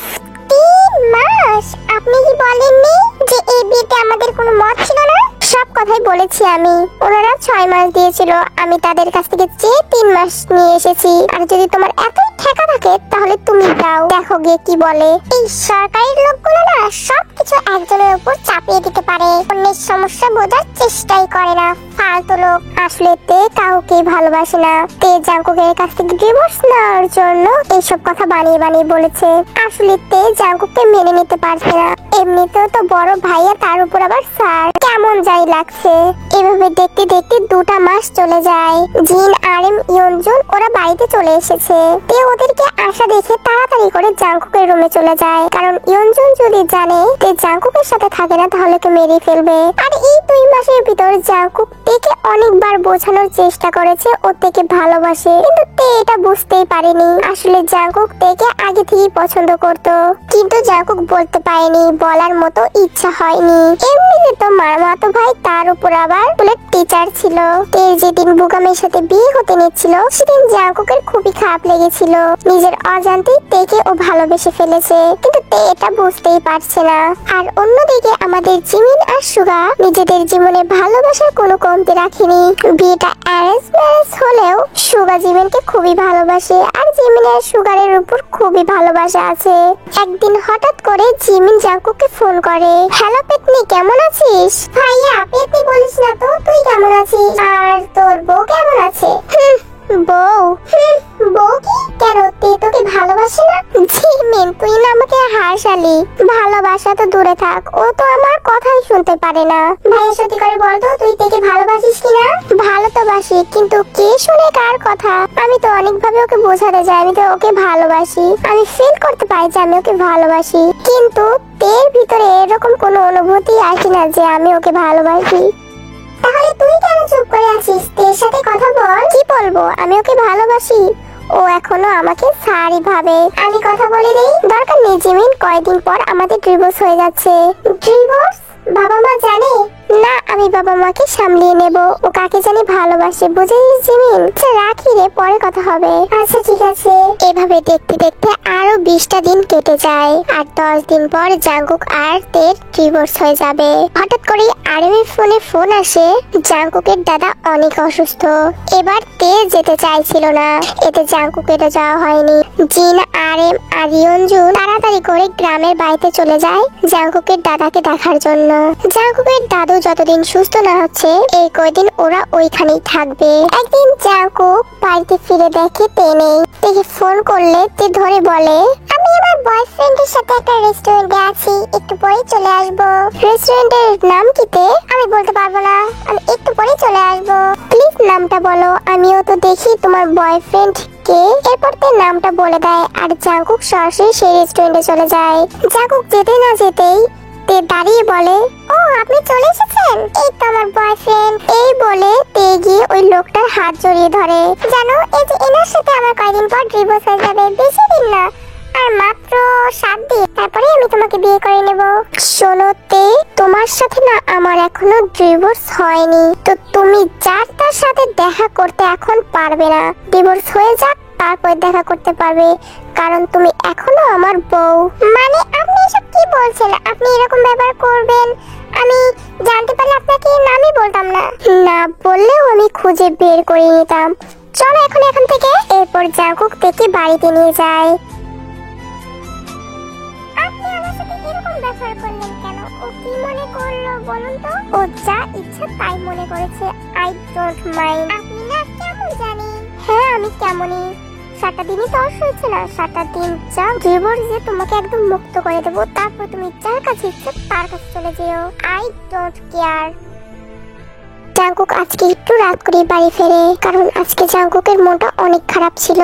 Speaker 2: 3 মাস? আপনি কি বলেননি যে এই বিয়েতে আমাদের কোনো মত ছিল না? সব কথাই বলেছি আমি। ওনারা 6 মাস দিয়েছিল, আমি তাদের কাছ থেকে চেয়ে 3 মাস নিয়ে এসেছি। আর যদি তোমার এতই ঠেকা থাকে তাহলে তুমি দাও, দেখো গিয়ে কি বলে। এই সরকারি লোকগুলো না সবকিছু একজনের উপর চাপিয়ে দিতে পারে, অন্যের সমস্যা বোঝার চেষ্টাই করে না। ফালতু লোক। আসলে তে কাউকে ভালোবাসে না। তে জাঙ্কুকের কাছ থেকে ডিভোর্স নেওয়ার জন্য এইসব কথা বানিয়ে বানিয়ে বলেছে। আসলে তে জাঙ্কুককে মেনে নিতে পারছে না। এমনিতেও তো বড় ভাইয়া, তার উপর আবার স্যার, কেমন যাই লাগছে। এভাবে দেখতে দেখতে 2টা মাস চলে যায়। জিন, আরএম, ইয়নজুন ওরা বাড়িতে চলে এসেছে। তে ওদেরকে আসা দেখে তাড়াতাড়ি করে জাঙ্কুকের রুমে চলে যায়, কারণ ইয়নজুন যদি জানে তে জাঙ্কুকের সাথে থাকে না তাহলে কে মেরে ফেলবে। আর এই 2 মাসের ভিতর জাঙ্কুক তেকে অনেকবার বোঝানোর চেষ্টা করেছে ও তেকে ভালোবাসে, কিন্তু তে এটা বুঝতেই পারেনি। আসলে জাঙ্কুক তেকে আগে থেকেই পছন্দ করত, কিন্তু জাঙ্কুক বলতে পারেনি, বলার মতো ইচ্ছা হয়নি। এমনিতে তো মামাতো ভাই, তার উপর আবার স্কুলের টিচার ছিল। তের যেদিন বুগামের সাথে বিয়ে হতে নিচ্ছিল সেদিন জাঙ্কুকের খুবই খারাপ লেগেছিল। নিজের অজান্তেই তেকে ও ভালোবেসে ফেলেছে, কিন্তু তে এটা বুঝতেই পারছে না। আর অন্যদিকে আমাদের জিমিন আর সুগা নিজেদের জীবনে ভালোবাসার কোনো কমতি রাখেনি। বিয়েটা অ্যারেঞ্জ ম্যারেজ হলেও সুগা জিমিনকে খুবই ভালোবাসে আর জিমিনের সুগারের উপর খুবই ভালোবাসা আছে। একদিন হঠাৎ করে জিমিন জাঙ্কুককে ফোন করে, হ্যালো পেতনি, কেমন আছিস? ভাইয়া পেতনি বলিস না তো, তুই কেমন আছিস? আর তোর বউ কেমন আছে? বউ? বউ কি? কেন, তে তোকে ভালোবাসে না? জিমিন, তুই না আমাকে হাসালি। ভালোবাসা তো দূরে থাক, ও তো আমার কথাই শুনতে পারে না। ভাইয়া সত্যি করে বলতো, তুই তেকে ভালোবাসিস কিনা? ভালো তো বাসি, কিন্তু কে শুনে কার কথা? আমি তো অনেকভাবে ওকে বোঝাতে যাই আমি তো ওকে ভালোবাসি, আমি ফিল করতে পারি যে আমি ওকে ভালোবাসি, কিন্তু তের ভিতরে এরকম কোনো অনুভূতি আসে না যে আমি ওকে ভালোবাসি। তাহলে তুই কেন চুপ করে আছিস? তের সাথে কথা বল। কি বলবো? আমি ওকে ভালোবাসি, ও এখনো আমাকে সারি ভাবে। আমি কথা বলে দেই। দরকার নেই জিমিন, কয়েকদিন পর আমাদের ডিভোর্স হয়ে যাচ্ছে। ডিভোর্স? বাবা মা জানে? না, আমি বাবা মাকে সামলিয়ে নেব। ও কাকে জানি ভালোবাসে, বুঝেছিস জিমিন? আচ্ছা রাখি রে, পরে কথা হবে। আচ্ছা ঠিক আছে। এভাবে দেখতে দেখতে আরো 20টা দিন কেটে যায়। আর 10 দিন পর জাঙ্কুক আর তের ডিভোর্স হয়ে যাবে। হঠাৎ করে আরএমের ফোনে ফোন আসে, জাঙ্কুকের দাদা অনেক অসুস্থ। এবার তে যেতে চাইছিল না, এতে জাঙ্কুকেরও যাওয়া হয়নি। জিন, আরএম আর ইয়নজুন তাড়াতাড়ি করে গ্রামের বাড়িতে চলে যায় জাঙ্কুকের দাদাকে দেখার জন্য। জাঙ্কুকের দাদু যতদিন সুস্থ না হচ্ছে এই কয়দিন ওরা ওইখানেই থাকবে। একদিন জাঙ্কুক বাড়িতে ফিরে দেখে তে নেই। তেকে ফোন করলে তে ধরে বলে, আমি আমার বয়ফ্রেন্ডের সাথে একটা রেস্টুরেন্টে আছি, একটু পরেই চলে আসবো। রেস্টুরেন্টের নাম কি তে? আমি বলতে পারবো না, আমি একটু পরেই চলে আসবো। প্লিজ নামটা বলো, আমিও তো দেখি তোমার বয়ফ্রেন্ড কে। এরপর তে নামটা বলে দেয় আর জাঙ্কুক সরাসরি সেই রেস্টুরেন্টে চলে যায়। জাঙ্কুক যেতে না যেতেই তে দাঁড়িয়ে বলে, ও আপনি চলে এসেছেন, এই তো আমার বয়ফ্রেন্ড। এই বলে তে গিয়ে ওই লোকটার হাত জড়িয়ে ধরে। জানো, এই যে এনার সাথে আমার কয়দিন পর ডিভোর্স হয়ে যাবে, বেশি দিন না, আর মাত্র 7 দিন, তারপরে আমি তোমাকে বিয়ে করে নেব। শোনো তে, তোমার সাথে না আমার এখনো ডিভোর্স হয়নি, তো তুমি যার তার সাথে দেখা করতে এখন পারবে না। ডিভোর্স হয়ে যাক, তারপর দেখা করতে পারবে, কারণ তুমি এখনো আমার বউ। মানে আপনি এসব কি বলছেন? আপনি এরকম ব্যবহার করবেন আমি জানতে পারলে আপনাকে নামই বলতাম না। না বললেও আমি খুঁজে বের করে নিতাম। চলো এখন এখান থেকে। এরপর জাঙ্কুক থেকে বাড়িতে নিয়ে যায়। আপনি আমার সাথে এরকম ব্যবহার করলেন কেন? ও কি মনে করলো বলুন তো? ও যা ইচ্ছা তাই মনে করেছে, আই ডোন্ট মাইন্ড। আপনি না কেমন জানি? হ্যাঁ আমি কেমনই। 7টা দিনই তো হয়েছে না, 7টা দিন যা ডিভোর্স দিয়ে তোমাকে একদম মুক্ত করে দেবো, তারপর তুমি যার কাছে ইচ্ছে তার কাছে চলে যেও। I don't care. জাঙ্কুক আজকে একটু রাত করে বাড়ি ফেরে, কারণ আজকে জাঙ্কুকের মনটা অনেক খারাপ ছিল।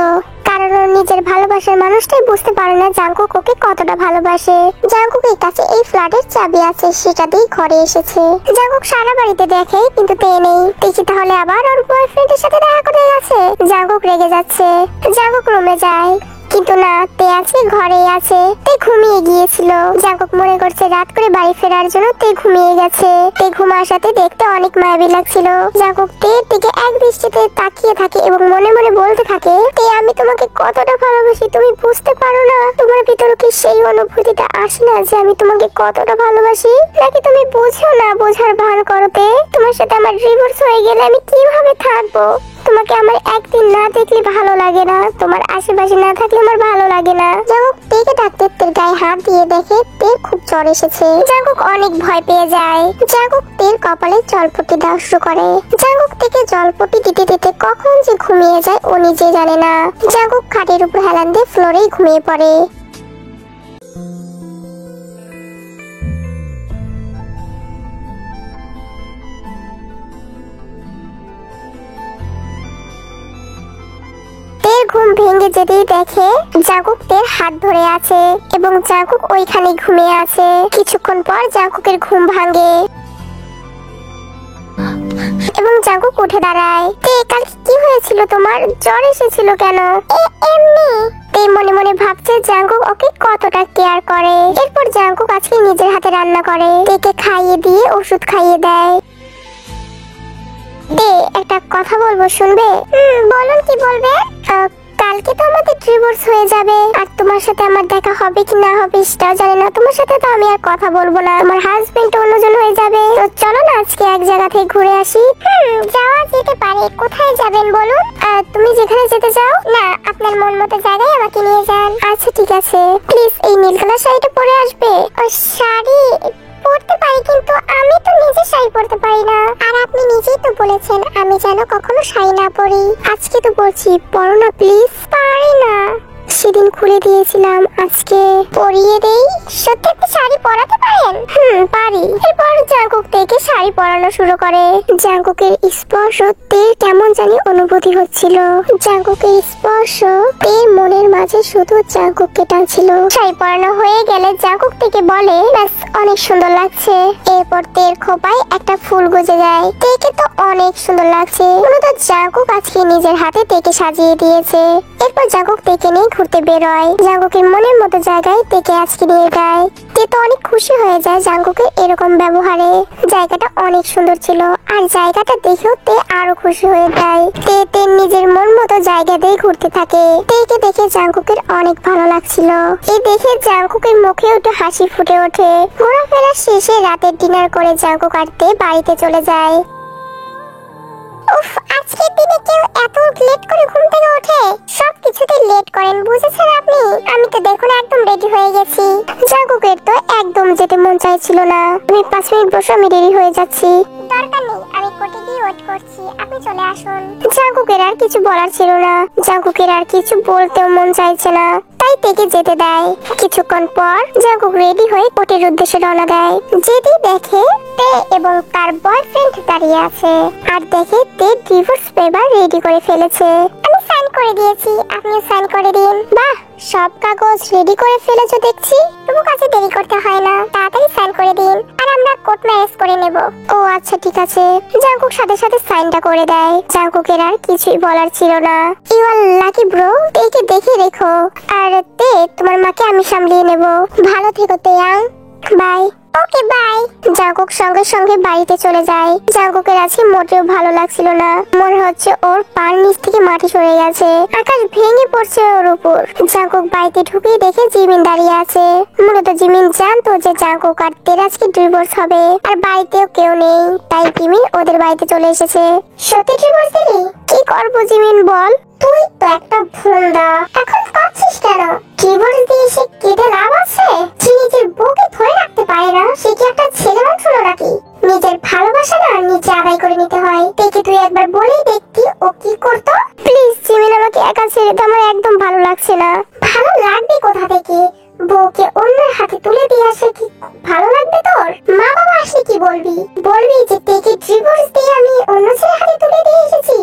Speaker 2: কারণ ওর নিজের ভালোবাসার মানুষটাই বুঝতে পারে না জাঙ্কুক ওকে কতটা ভালোবাসে। জাঙ্কুকের কাছে এই ফ্ল্যাটের চাবি আছে, সেটা দিয়ে ঘরে এসেছে। জাঙ্কুক সারা বাড়িতে দেখে কিন্তু তে নেই। দেখি তাহলে আবার ওর বয়ফ্রেন্ডের সাথে দেখা করে গেছে। জাঙ্কুক রেগে যাচ্ছে। জাঙ্কুক রুমে যায়, কিন্তু না, তে আজকে ঘরেই আছে। তে ঘুমিয়ে গিয়েছিল। জাঙ্কুক মনে করছে রাত করে বাড়ি ফেরার জন্য তে ঘুমিয়ে গেছে। তে ঘুমার সাথে দেখতে অনেক মায়াবী লাগছিল। জাঙ্কুক তের দিকে এক দৃষ্টিতে তাকিয়ে থাকে এবং মনে মনে বলতে থাকে, তে আমি তোমাকে কতটা ভালোবাসি তুমি বুঝতে পারো না। তোমার ভিতরে কি সেই অনুভূতিটা আসে না যে আমি তোমাকে কতটা ভালোবাসি? নাকি তুমি বুঝো না, বোঝার ভান করো তে? তোমার সাথে আমার ডিভোর্স হয়ে গেলে আমি কিভাবে থাকবো? তোমাকে আমার একদিন না দেখলে ভালো লাগে না, তোমার আশেপাশে না থাকলে আমার ভালো লাগে না। জাঙ্কুক তেকে ডাকতে তের গায়ে হাত দিয়ে দেখে তের খুব জ্বর এসেছে। জাঙ্কুক অনেক ভয় পেয়ে যায়। জাঙ্কুক তের কপালে জলপট্টি দেওয়া শুরু করে। জাঙ্কুক থেকে জলপট্টি দিতে দিতে কখন যে ঘুমিয়ে যায় ও নিজে জানে না। জাঙ্কুক খাটের উপর হেলান দিয়ে ফ্লোরেই ঘুমিয়ে পড়ে। ঘুম ভেঙে যেতেই দেখে জাঙ্কুক তের হাত ধরে আছে এবং জাঙ্কুক ওইখানে ঘুমিয়ে আছে। কিছুক্ষণ পর জাঙ্কুকের ঘুম ভাঙে এবং জাঙ্কুক উঠে দাঁড়ায়। তে কালকে কি হয়েছিল তোমার? জ্বর এসেছিল কেন? এমনি। তে মনে মনে ভাবছে জাঙ্কুক ওকে কতটা কেয়ার করে। এরপর জাঙ্কুক আজকে নিজের হাতে রান্না করে, তেকে খাইয়ে দিয়ে ওষুধ খাইয়ে দেয়। তে একটা কথা বলবো, শুনবে? বলুন, কি বলবে? কালকে তো আমাদের ডিভোর্স হয়ে যাবে, আর তোমার সাথে আমার দেখা হবে কি না হবে সেটাও জানি না। তোমার সাথে তো আমি আর কথা বলবো না, তোমার হাজবেন্ড অন্যজন হয়ে যাবে। তো চলো না আজকে এক জায়গা থেকে ঘুরে আসি। যাওয়া যেতে পারে। কোথায় যাবেন বলুন? তুমি যেখানে যেতে চাও। না, আপনার মন মতো জায়গায় আমাকে নিয়ে যান। আচ্ছা ঠিক আছে, প্লিজ এই নীল কালার শাড়িটা পরে আসবে। ও শাড়ি পরতে পারি, কিন্তু আমি তো নিজে শাড়ি পরতে পারি না। আর আপনি নিজেই তো বলেছেন আমি যেন কখনো শাড়ি না পরি। আজকে তো বলছি পরো না প্লিজ। পারি না, সেদিন খুলে দিয়েছিলাম, আজকে পরিয়ে দেই। সত্যি আপনি শাড়ি পরাতে পারেন? পারি। এরপর জাঙ্কুক থেকে শাড়ি পরানো শুরু করে। জাঙ্কুকের স্পর্শ তের কেমন জানি অনুভূতি হচ্ছিল। জাঙ্কুকের স্পর্শ তের মনের মাঝে শুধু জাঙ্কুককে টানছিল। শাড়ি পরানো হয়ে গেলে জাঙ্কুক থেকে বলে, ব্যাস অনেক সুন্দর লাগছে। এরপর তের খোপায় একটা ফুল গুজে যায়। তেকে তো অনেক সুন্দর লাগছে। মূলত জাঙ্কুক আজকে নিজের হাতে তেকে সাজিয়ে দিয়েছে। এরপর জাঙ্কুক তেকে নিয়ে ঘুরতে ঘুরতে বেরোয়, জাঙ্কুকের মনের মতো জায়গায় তেকে আজকে নিয়ে যায়। তে তো অনেক খুশি হয়ে যায় জাঙ্কুকের এরকম ব্যবহারে। জায়গাটা অনেক সুন্দর ছিল, আর জায়গাটা দেখেও তে আরো খুশি হয়ে যায়। তে নিজের মন মতো জায়গাতেই ঘুরতে থাকে। তেকে দেখে জাঙ্কুকের অনেক ভালো লাগছিল। এই দেখে জাঙ্কুকের মুখে একটু হাসি ফুটে ওঠে। ঘোরাফেরা শেষে রাতের ডিনার করে জাঙ্কুক আর তে বাড়িতে চলে যায়। উফ, আজকের দিনে কেউ এত লেট করে ঘুম থেকে ওঠে? সবকিছুতে লেট করেন, বুঝেছেন আপনি? আমি তো দেখুন একদম রেডি হয়ে গেছি। জাঙ্কুকের তো একদম যেতে মন চাইছিল না। তুমি 5 মিনিট বসো, আমি রেডি হয়ে যাচ্ছি। দরকার নেই, আমি কোর্টে গিয়ে ওয়েট করছি, আপনি চলে আসুন। জাঙ্কুকের আর কিছু বলার ছিল না। জাঙ্কুকের আর কিছু বলতেও মন চাইছে না, তাই তেকে যেতে দেয়। কিছুক্ষণ পর জাঙ্কুক রেডি হয়ে কোর্টের উদ্দেশ্যে রওনা দেয়। যেতেই দেখে তে এবং তার বয়ফ্রেন্ড দাঁড়িয়ে আছে, আর দেখে তে ডিভোর্স পেপার রেডি করে ফেলেছে। আমি সাইন করে দিয়েছি, আপনিও সাইন করে দিন। বাহ, সব কাগজ রেডি করে ফেলেছো দেখছি। তবু কাছে দেরি করতে হয় না, তাড়াতাড়ি সাইন করে দিন, আর আমরা কোর্ট ম্যারেজ করে নেব। ও আচ্ছা, ঠিক আছে। জাঙ্কুক সাথে সাথে সাইনটা করে দেয়। জাঙ্কুকের আর কিছুই বলার ছিল না। ইউ আর লাকি ব্রো, তেকে দেখে রেখো। আর তে, তোমার মাকে আমি সামলিয়ে নেব। ভালো থেকো তেয়াং, বাই। Okay bye. জাঙ্কুক সঙ্গে সঙ্গে বাড়িতে চলে যায়। জাঙ্কুকের আজকে মোটেও ভালো লাগছিল না। মনে হচ্ছে ওর পার নিচ থেকে মাটি সরে গেছে, আকাশ ভেঙে পড়ছে ওর উপর। জাঙ্কুক বাড়িতে ঢুকে দেখে জিমিন দাঁড়িয়ে আছে। মূলত জিমিন জানতো যে জাঙ্কুক আর তের আজকে ডিভোর্স হবে, আর বাড়িতেও কেউ নেই, তাই জিমিন ওদের বাড়িতে চলে এসেছে। সত্যি ডিভোর্স দিলি? কি করবো জিমিন বল? তুই তো একটা ভুলদা, এখন কাঁদছিস কেন? ডিভোর্স দিয়ে সে কেটে লাভ আছে? যে নিজের বউকে ধরে রাখতে পারে না, সে কি একটা ছেলে মানুষ হলো নাকি? নিজের ভালোবাসা না নিজে আদায় করে নিতে হয়। দেখি তুই একবার বলেই দেখতি ও কি করতো। প্লিজ জিমিন, আমাকে একা ছেড়ে দাও, আমার একদম ভালো লাগছে না। ভালো লাগবে কোথা থেকে? বউকে অন্যের হাতে তুলে দিয়ে আসে কি ভালো লাগবে তোর? মা বাবা আসলে কি বলবি? বলবি যে তেকে ডিভোর্স দিয়ে আমি অন্য ছেলের হাতে তুলে দিয়ে এসেছি।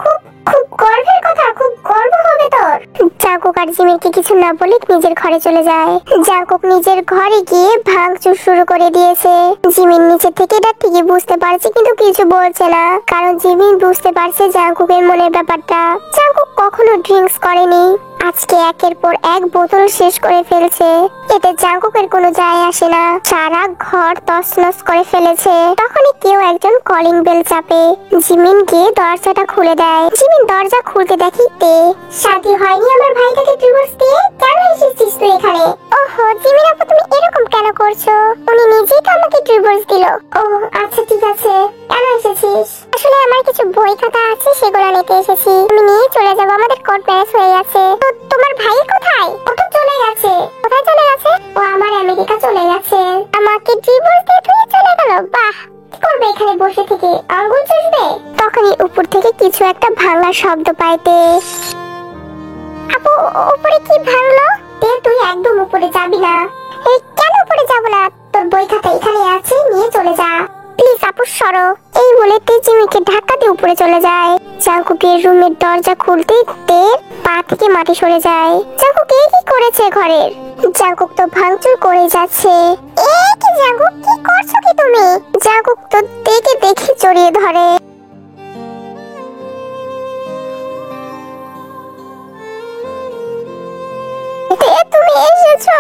Speaker 2: খুব খুব গর্বের কথা, খুব গর্ব হবে তোর। জাঙ্কুক আর জিমিনকে কিছু না বলে নিজের ঘরে চলে যায়। জাঙ্কুক নিজের ঘরে গিয়ে ভাঙচুর শুরু করে দিয়েছে। জিমিন নিচে থেকে এটা ঠিকই বুঝতে পারছে, কিন্তু কিছু বলছে না, কারণ জিমিন বুঝতে পারছে জাঙ্কুকের মনের ব্যাপারটা। জাঙ্কুক কখনো ড্রিঙ্কস করেনি, আজকে একের পর এক বোতল শেষ করে ফেলছে। এতে জাঙ্কুকের কোনো যায় আসে না। সারা ঘর তছনছ করে ফেলেছে। তখনই কেউ একজন কলিং বেল চাপে। জিমিন গিয়ে দরজাটা খুলে দেয়। জিমিন দরজা খুলতে দেখি তে। শাদি হয়নি আমার ভাইটাকে ডিভোর্স দিয়ে? কেন এসেছিস তুই এখানে? ওহো জিমিন আপু, তুমি এরকম কেন করছো? উনি নিজেই তো আমাকে ডিভোর্স দিল। ও আচ্ছা, ঠিক আছে। কেন এসেছিস? আসলে আমার কিছু বই খাতা আছে, সেগুলো নিতে এসেছি। আমি নিয়ে চলে যাবো, আমাদের কোর্ট ম্যারেজ হয়ে গেছে। তো তোমার ভাই কোথায়? ও তো চলে গেছে। কোথায় চলে গেছে? ও আমার আমেরিকা চলে গেছে। আমাকে ডিভোর্স দিয়ে তুই চলে গেল? বাহ, কি করবে এখানে বসে থেকে? আঙ্গুল চুষবে? তখনই উপর থেকে কিছু একটা ভাঙার শব্দ পাইতে। আপু, উপরে কি ভাঙলো? তুই একদম উপরে যাবি না। এই কেন উপরে যাব না? তোর বই খাতা এখানে আছে, নিয়ে চলে যা। প্লিজ আপু সরো। এই বলে তে জিমিকে ধাক্কা দিয়ে উপরে চলে যায়। জাঙ্কুকের রুমের দরজা খুলতে তের পা থেকে মাটি সরে যায়। জাঙ্কুক কি করেছে ঘরের? জাঙ্কুক তো ভাঙচুর করে যাচ্ছে। এই কি জাঙ্কুক, কি করছো কি তুমি? জাঙ্কুক তো তেকে দেখে জড়িয়ে ধরে। তুমি এসেছো?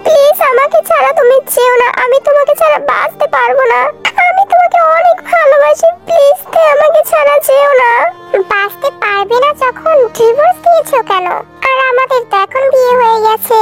Speaker 2: প্লিজ আমাকে ছাড়া তুমি যেও না, আমি তোমাকে ছাড়া বাঁচতে পারবো না। আমি তোমাকে অনেক ভালোবাসি, প্লিজ আমাকে ছাড়া যেও না। বাঁচতে পারবে না যখন ডিভোর্স দিয়েছো কেন? আর আমাদের তো এখন বিয়ে হয়ে গেছে।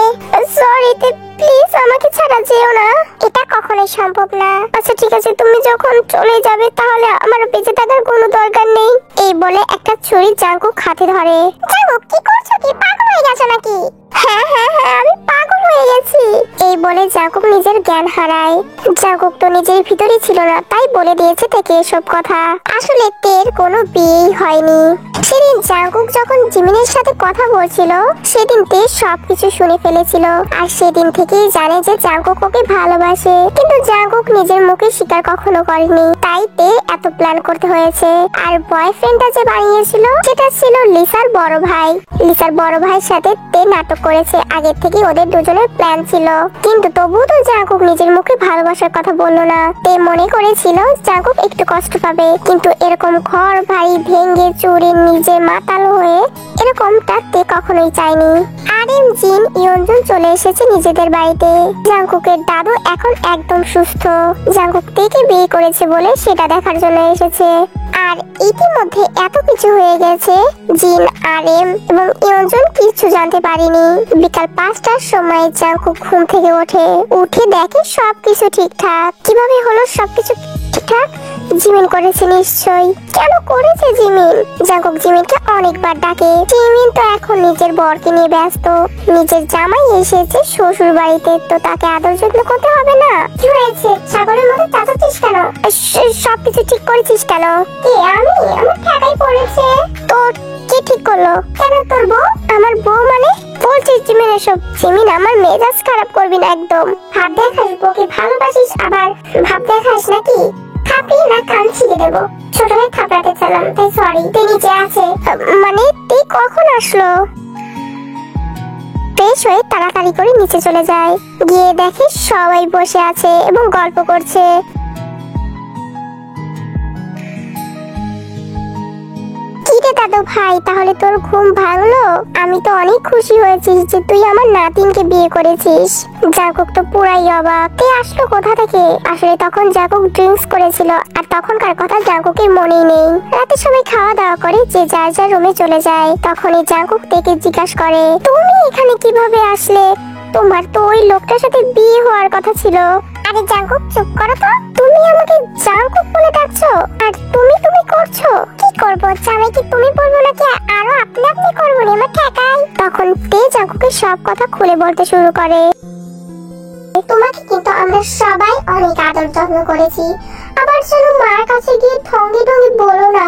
Speaker 2: সরি তে, প্লিজ আমাকে ছাড়া যেও না। এটা কখনোই সম্ভব না। আচ্ছা ঠিক আছে, তুমি যখন চলে যাবে তাহলে আমার বেঁচে থাকার কোনো দরকার নেই। এই বলে একটা ছুরি জাঙ্কুক হাতে ধরে। জাঙ্কুক কি করছো? কি পাগল হয়ে গেছো নাকি? হ্যাঁ হ্যাঁ হ্যাঁ, আমি পাগল হয়ে গেছি। এই বলে জাঙ্কুক নিজের জ্ঞান হারায়। জাঙ্কুক তো নিজের ভিতরে ছিল না, তাই বলে দিয়েছে থেকে এসব কথা। আসলে তের কোনো বিয়েই হয়নি। সেদিন জাঙ্কুক যখন জিমিনের সাথে কথা বলছিল, সেদিন তে সবকিছু শুনে ফেলেছিল। আর সেদিন থেকেই জানে যে জাঙ্কুক ওকে ভালোবাসে, কিন্তু জাঙ্কুক নিজের মুখে স্বীকার কখনো করেনি। তাই তে এত প্ল্যান করতে হয়েছে। আর বয়ফ্রেন্ডটা যে বানিয়েছিল সেটা ছিল লিসার বড় ভাই। লিসার বড় ভাইয়ের সাথে তে নাটক করেছে। আগে থেকে ওদের দুজনের প্ল্যান ছিল। কিন্তু তবুও তো জাঙ্কুক নিজের মুখে ভালোবাসার কথা বললো না। তে মনে করেছিল জাঙ্কুক একটু কষ্ট পাবে, কিন্তু এরকম ঘর বাড়ি ভেঙে চুরে নিজে মাতাল হয়ে এরকমটা তে কখনোই চায়নি। আরিম, জিন, ইয়নজুন চলে এসেছে নিজেদের বাড়িতে। জাঙ্কুকের দাদু এখন একদম সুস্থ। জাঙ্কুক তেকে বিয়ে করেছে বলে সেটা দেখার জন্য এসেছে। আর ইতিমধ্যে এত কিছু হয়ে গেছে, জিন, আরিম এবং ইয়নজুন কিছু জানতে পারেনি। বিকাল 5টার সময় জাঙ্কুক ঘুম থেকে উঠে দেখে সবকিছু ঠিকঠাক। কিভাবে হলো সবকিছু ঠিকঠাক? জিমিন করেছে নিশ্চয়ই। কেন করেছে জিমিন? জাঙ্কুক জিমিনকে অনেকবার ডাকে। জিমিন তো এখন নিজের বরকে নিয়ে ব্যস্ত। নিজের জামাই এসেছে শ্বশুর বাড়িতে, তো তাকে আদর যত্ন করতে হবে না? কি হয়েছে? সাগরের মতো চাচাচ্ছিস কেন? সবকিছু ঠিক করেছিস কেন? কে? আমি? আমার ঠেকাই পড়েছে। তোর কে ঠিক করলো? কেন তোর বউ? আমার বউ মানে? বলছিস জিমিন এসব? জিমিন, আমার মেজাজ খারাপ করবি না একদম। ভাব দেখাস বউকে ভালোবাসিস, আবার ভাব দেখাস নাকি? খাপি না কান ছিঁড়ে দেবো। ছোট ভাই থাপড়াতে চালাম, তাই সরি। তুই নিচে আছে মানে? তুই কখন আসলো? ফ্রেশ হয়ে তাড়াতাড়ি করে নিচে চলে যায়। গিয়ে দেখে সবাই বসে আছে এবং গল্প করছে। কিরে দাদু ভাই, তাহলে তোর ঘুম ভাঙলো? আমি তো অনেক খুশি হয়েছি যে তুই আমার নাতিনকে বিয়ে করেছিস। জাঙ্কুক তো পুরাই অবাক। কে আসলো কোথা থেকে? আসলে তখন জাঙ্কুক ড্রিঙ্কস করেছিল, আর তখনকার কথা জাঙ্কুকের মনেই নেই। রাতে সবাই খাওয়া দাওয়া করে যে যার যার রুমে চলে যায়। তখনই জাঙ্কুক থেকে জিজ্ঞাসা করে, তুমি এখানে কিভাবে আসলে? তোমার তো ওই লোকটার সাথে বিয়ে হওয়ার কথা ছিল। আরে জাঙ্কুক, চুপ করো তো। তুমি আমাকে জাঙ্কুক বলে ডাকছো, আর তুমি করছো? কি করব? জামাইকে তুমি বলবো নাকি আরো আপনি করবো না? আমার ঠেকাই। তখন তে জাঙ্কুকে সব কথা খুলে বলতে শুরু করে। তোমাকে কিন্তু আমরা সবাই অনেক আদর যত্ন করেছি। আবার যেন মার কাছে গিয়ে ঠঙ্গে ঠঙ্গে বলো না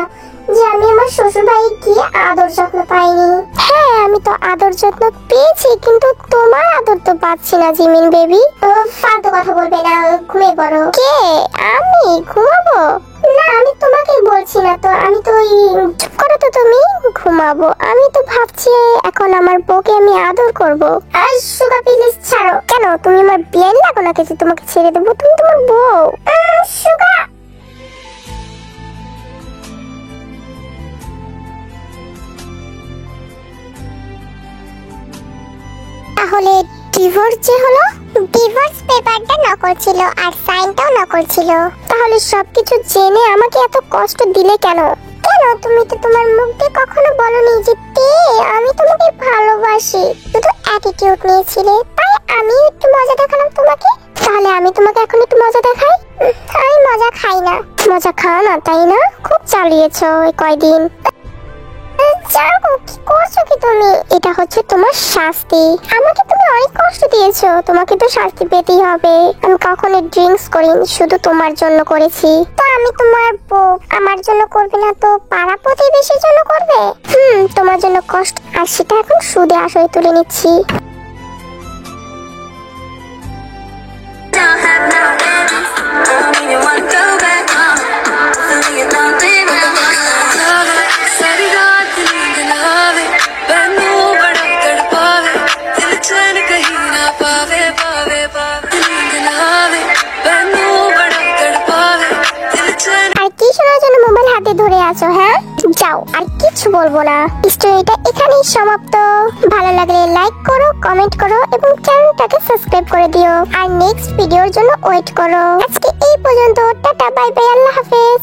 Speaker 2: যে আমি আমার শ্বশুর বাড়ি গিয়ে আদর যত্ন পাইনি। হ্যাঁ, আমি তো আদর যত্ন পেয়েছি, কিন্তু তোমার আদর তো পাচ্ছি না জিমিন বেবি। ফালতু কথা বলবে না, ঘুমিয়ে পড়ো। কে? আমি ঘুমাবো? না, আমি তোমাকে বলছি না তো। আমি তো চুপ করো তো তুমি। ঘুমাবো? আমি তো ভাবছি এখন আমার বউকে আমি আদর করবো। আর সুগা প্লিজ ছাড়ো। কেন? তুমি আমার বিয়ে লাগো নাকি যে তোমাকে ছেড়ে দেবো? তুমি তোমার বউ। সুগা, তাহলে ডিভোর্স যে হলো? ডিভোর্স পেপারটা নকল ছিল আর সাইনটাও নকল ছিল। তাহলে সবকিছু জেনে আমাকে এত কষ্ট দিলে কেন? কেন? তুমি তো তোমার মুখ দিয়ে কখনো বলনি যে তে আমি তোমাকে ভালোবাসি। শুধু অ্যাটিটিউড নিয়েছিলে, তাই আমি একটু মজা দেখালাম তোমাকে। তাহলে আমি তোমাকে এখন একটু মজা দেখাই? আমি মজা খাই না। মজা খাও না তাই না? খুব চালিয়েছো এই কয়দিন। কি করছো কি তুমি? এটা হচ্ছে তোমার শাস্তি। আমাকে তুমি অনেক কষ্ট দিয়েছো, তোমাকে তো শাস্তি পেতেই হবে। আমি কখনো ড্রিঙ্কস করিনি, শুধু তোমার জন্য করেছি। তো আমি তোমার বউ, আমার জন্য করবে না তো পাড়া প্রতিবেশীর জন্য করবে? তোমার জন্য কষ্ট, আর সেটা এখন সুদে আসলে তুলে নিচ্ছি। ধরে আছো? হ্যাঁ, যাও, আর কিছু বলবো না। স্টোরিটা এখানেই সমাপ্ত। ভালো লাগলে লাইক করো, কমেন্ট করো এবং চ্যানেলটাকে সাবস্ক্রাইব করে দিও। আর নেক্সট ভিডিওর জন্য ওয়েট করো। আজকে এই পর্যন্ত। টাটা, বাই বাই, আল্লাহ হাফেজ।